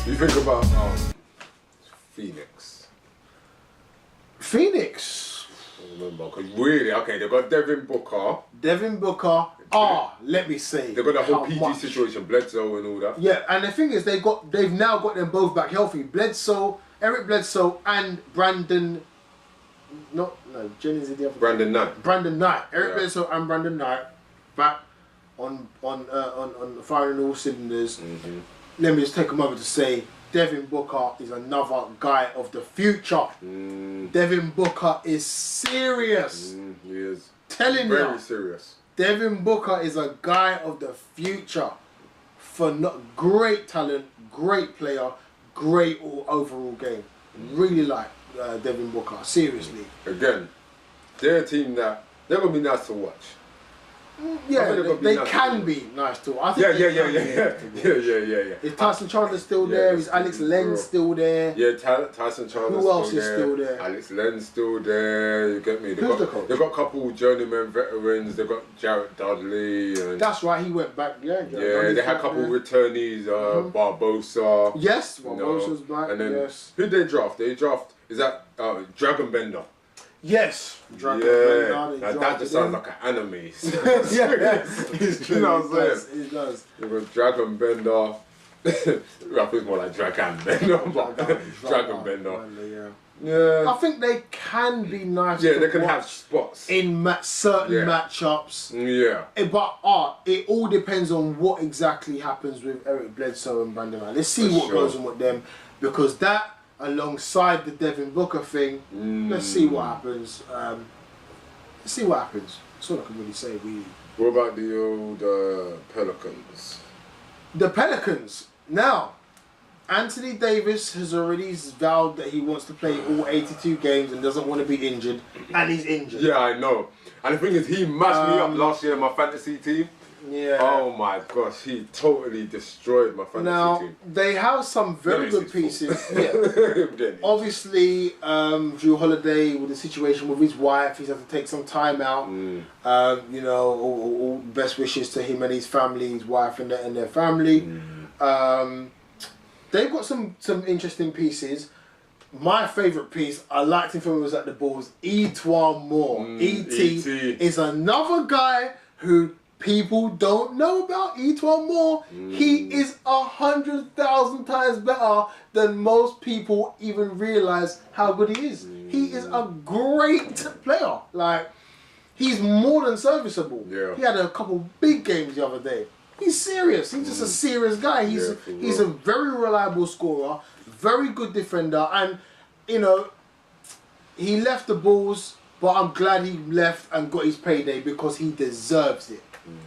You think about Phoenix. Phoenix. I remember, because really, okay, they got Devin Booker. Devin Booker. Let me say. They got the whole PG situation, Bledsoe and all that. Yeah, and the thing is, they've now got them both back healthy. Eric Bledsoe, and Brandon. No, Jennings is the other. Brandon Knight. Brandon Knight. Eric Bledsoe and Brandon Knight back on firing all cylinders. Mm-hmm. Let me just take a moment to say, Devin Booker is another guy of the future. Devin Booker is serious. He is. Telling you. Very serious. Devin Booker is a guy of the future. Great talent, great player, great overall game. Really like Devin Booker, seriously. Again, they're a team that they're going to be nice to watch. Yeah, they can be nice to watch. Yeah. Is Tyson Chandler still there? Is Alex Len still there? Yeah, Tyson Chandler. Who else is still there? Alex Len's still there. You get me? Who's the coach? They've got a couple journeyman veterans. They've got Jarrett Dudley. And that's right. He went back. Yeah. They had a couple returnees. Barbosa. Yes, Barbosa's back. And then yes. Who they draft? Is that Dragon Bender? Yes, Dragon Bender. Now that just sounds like an anime. It's true. You know what I'm saying? It does. You've got Dragon Bender. Rap is more like Dragon Bender, but Dragon Bender. Yeah. I think they can be nice. Yeah, they can have spots in certain matchups. Yeah. But it all depends on what exactly happens with Eric Bledsoe and Brandon Knight. Let's see what goes on with them, because that, alongside the Devin Booker thing, let's see what happens. Let's see what happens. That's all I can really say, really. What about the old Pelicans? The Pelicans. Now, Anthony Davis has already vowed that he wants to play all 82 games and doesn't want to be injured, and he's injured. Yeah, I know. And the thing is, he mashed me up last year in my fantasy team. Yeah. Oh my gosh, he totally destroyed my fantasy team. They have some very good pieces. Yeah. Obviously, Drew Holiday, with the situation with his wife, he's had to take some time out. You know, all best wishes to him and his family, his wife and their family. They've got some interesting pieces. My favourite piece, I liked him when he was at the Bulls, Etwan Moore. E.T. is another guy who people don't know about. Etwan Moore. He is 100,000 times better than most people even realise how good he is. He is a great player. Like, he's more than serviceable. Yeah. He had a couple big games the other day. He's serious. He's just a serious guy. He's a very reliable scorer, very good defender, and you know, he left the Bulls, but I'm glad he left and got his payday because he deserves it.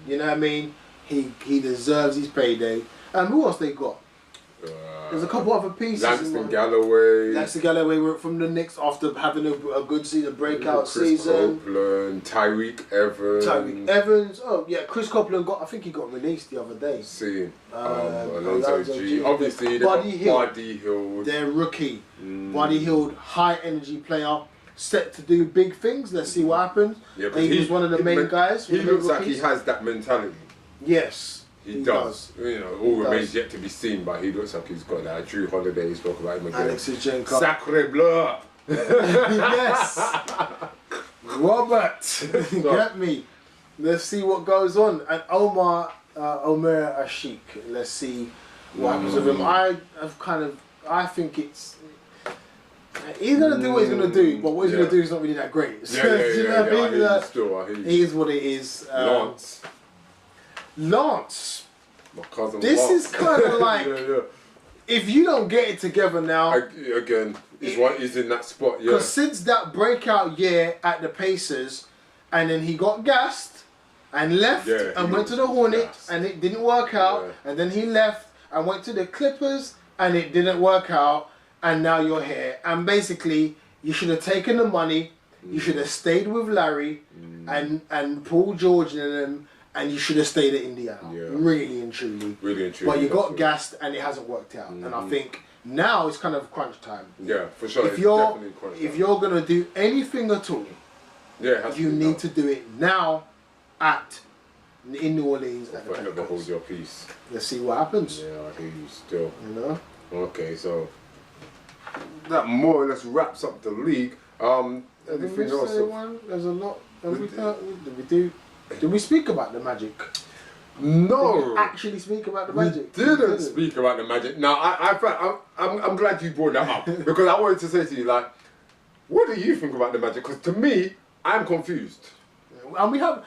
You know what I mean? He deserves his payday. And who else they got? There's a couple other pieces. Langston Galloway were from the Knicks after having a good season, breakout season. Copeland, Tyreek Evans. Oh yeah, Chris Copeland I think he got released the other day. Alonzo G. Obviously, Buddy Hield. Their rookie. Buddy Hield, high energy player, set to do big things. Let's see what happens. Yeah, he was one of the main guys. He looks like he has that mentality. Yes. He does. You know, all remains yet to be seen, but he looks like he's got that. Drew Holiday, he spoke about him again. Alexis Jenko. Sacre bleu. Yes. Robert. Get me. Let's see what goes on. And Omer Ashik. Let's see what happens with him. I think it's... He's going to do what he's going to do, but what he's going to do is not really that great. So, you know what I mean? He is what it is. Lance. My cousin this Lance. Is kind of like if you don't get it together now. He's in that spot. Yeah. Because since that breakout year at the Pacers, and then he got gassed and left and went to the Hornets and it didn't work out, and then he left and went to the Clippers and it didn't work out, and now you're here. And basically, you should have taken the money. You should have stayed with Larry and Paul George and them. And you should have stayed at Indiana, really and truly. Really and truly. But you got gassed and it hasn't worked out. And I think now it's kind of crunch time. Yeah, for sure. If you're gonna do anything at all, you need to do it now in New Orleans. Hold your peace. Let's see what happens. Yeah, I hear you still. You know. Okay, so that more or less wraps up the league. Anything else? There's a lot. Did we speak about the Magic? No. Did we actually speak about the Magic? We didn't speak about the Magic. Now, I'm glad you brought that up because I wanted to say to you, like, what do you think about the Magic? Because to me, I'm confused. And we have,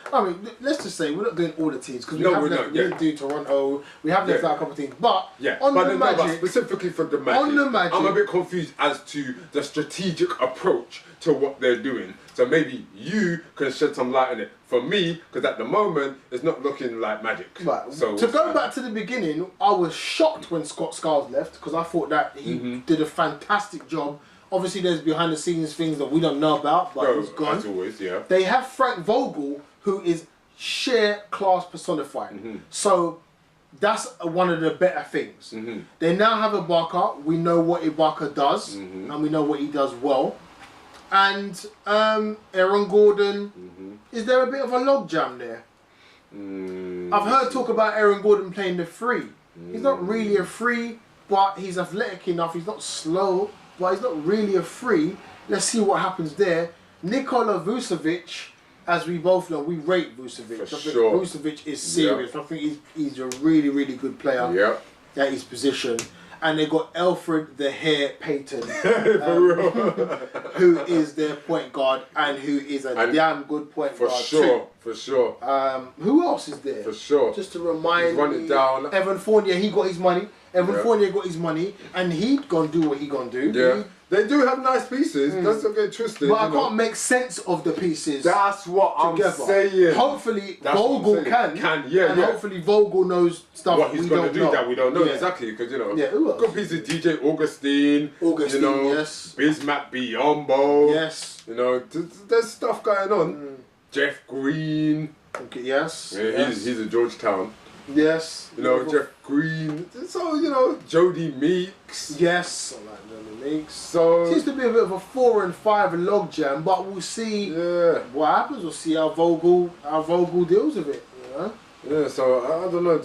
let's just say we're not doing all the teams because we didn't do Toronto, we have left out a couple of teams, but but specifically for the Magic, I'm a bit confused as to the strategic approach to what they're doing. So maybe you can shed some light on it. For me, because at the moment, it's not looking like Magic. Right. So to go back to the beginning, I was shocked when Scott Skiles left because I thought that he did a fantastic job. Obviously, there's behind the scenes things that we don't know about, but he's gone. As always, yeah. They have Frank Vogel, who is sheer class personified. So that's one of the better things. They now have Ibaka. We know what Ibaka does, and we know what he does well. And Aaron Gordon, is there a bit of a logjam there? I've heard talk about Aaron Gordon playing the free. He's not really a free, but he's athletic enough. He's not slow, but he's not really a free. Let's see what happens there. Nikola Vucevic, as we both know, we rate Vucevic. Vucevic is serious. I think he's a really, really good player at his position. And they got Alfred the Hair Payton, who is their point guard and who is a damn good point guard too. For sure. Who else is there? For sure. Just to remind me, run it down. Evan Fournier, he got his money. Evan Fournier got his money, and he gonna do what he gonna do. Yeah. They do have nice pieces. Let's not get twisted. But I can't make sense of the pieces. That's what I'm saying. Hopefully Vogel can. And hopefully Vogel knows stuff what he's going to do that we don't know exactly. Because, good pieces. DJ Augustine. Yes. Bismack Biyombo. Yes. There's stuff going on. Jeff Green. Okay, yes. He's a Georgetown. Yes. Jeff Green. So, Jody Meeks. Yes. I like Jody Meeks. So seems to be a bit of a 4 and 5 logjam, but we'll see what happens. We'll see how Vogel deals with it. Yeah. So I don't know.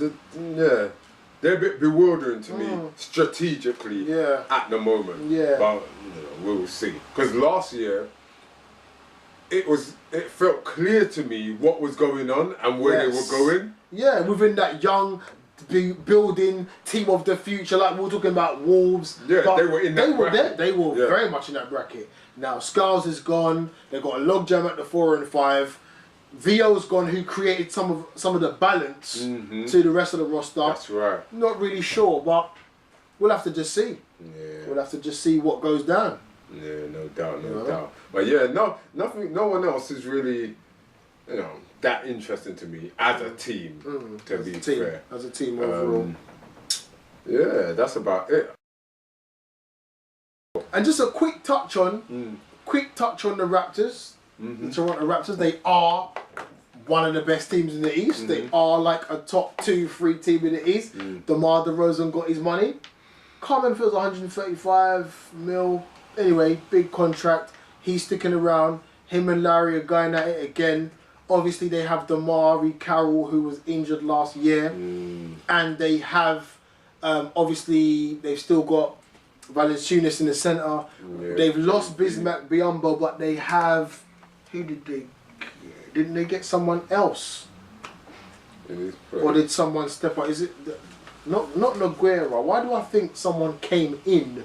They're a bit bewildering to me strategically at the moment. Yeah. But we'll see. Because last year, it felt clear to me what was going on and where they were going. Yeah, within that young building team of the future, like we were talking about Wolves. Yeah, they were in that bracket. They were very much in that bracket. Now Skiles is gone. They've got a logjam at the 4 and 5. Vio's gone, who created some of the balance to the rest of the roster. That's right. Not really sure, but we'll have to just see. Yeah. We'll have to just see what goes down. Yeah, no doubt. But no one else is really, that interesting to me as a team, to be fair. As a team overall. Yeah, that's about it. And just a quick touch on the Raptors, the Toronto Raptors. They are one of the best teams in the East. They are like a top 2-3 team in the East. DeMar DeRozan got his money. Carmen Field's 135 mil. Anyway, big contract. He's sticking around. Him and Larry are going at it again. Obviously, they have Damari Carroll, who was injured last year. And they have, obviously, they've still got Valanciunas in the centre. They've lost Bismack Biyombo, but they have... Didn't they get someone else? Or did someone step up? Is it... Not Nogueira. Why do I think someone came in?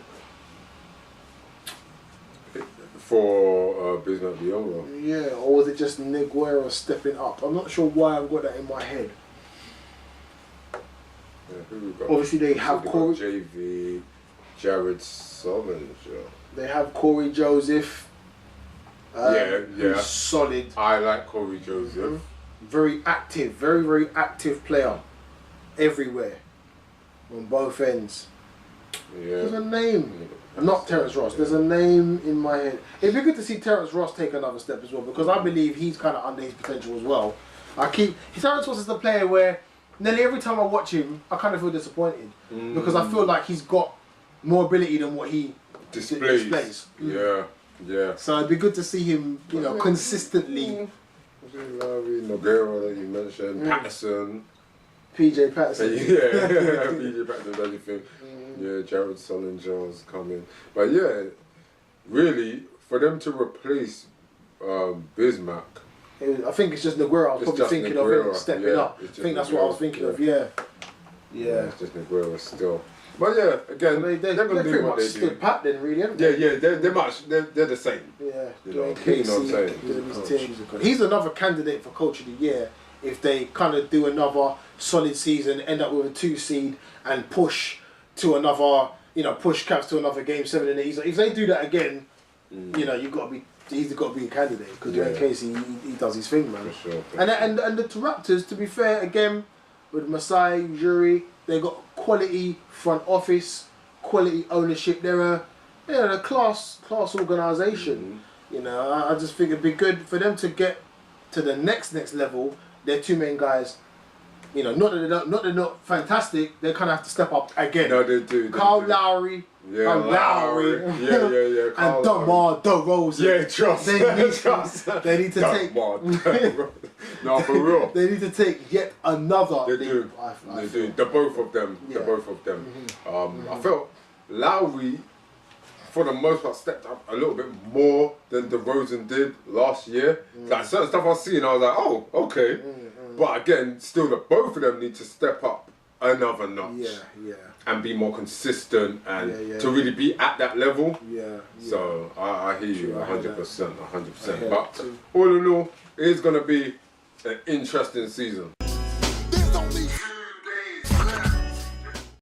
For Bismack Biyombo. Yeah, or was it just Nogueira stepping up? I'm not sure why I've got that in my head. Yeah, who we got? Obviously, they have Corey... JV, Jared Sullinger. They have Corey Joseph. Who's solid. I like Corey Joseph. Very active, very, very active player. Everywhere. On both ends. Yeah. There's a name. Not Terrence Ross. There's a name in my head. It'd be good to see Terrence Ross take another step as well, because I believe he's kind of under his potential as well. Terrence Ross is the player where nearly every time I watch him, I kind of feel disappointed because I feel like he's got more ability than what he displays. Yeah. So it'd be good to see him, consistently. Larry, Nogueira that you mentioned, Patterson. PJ Patterson. PJ Patterson does your thing. Yeah, Jared Sullinger's coming. But yeah, really, for them to replace Bismack, I think it's just Neguero I was probably thinking Neguero, of him stepping up. I think that's what I was thinking of, yeah. It's just Neguero still. But yeah, again, they're going to do what they do. Stood pat then, really, haven't they? Yeah, they're the same. Yeah, you know what I'm saying? He's another candidate for Coach of the Year if they kind of do another solid season, end up with a 2 seed, and push to another, push Caps to another Game 7 in the East. If they do that again, he's got to be a candidate because Dwayne Casey he does his thing, man. For sure. And the Raptors, to be fair, again with Masai Ujiri, they got quality front office, quality ownership. They're a class organisation. I just think it'd be good for them to get to the next level. Their 2 main guys, not that they're not fantastic. They kind of have to step up again. No, they do. Kyle Lowry. Yeah, Lowry. Yeah. And DeMar DeRozan. Yeah, trust. They need to take. No, for real. They need to take yet another. They do. They do. The both of them. Yeah. The both of them. I felt Lowry, for the most part, stepped up a little bit more than DeRozan did last year. Like certain stuff I was seeing, I was like, oh, okay. But again, still, the both of them need to step up another notch. And be more consistent and to really be at that level. So I hear you 100%, 100%. But all in all, it is going to be an interesting season.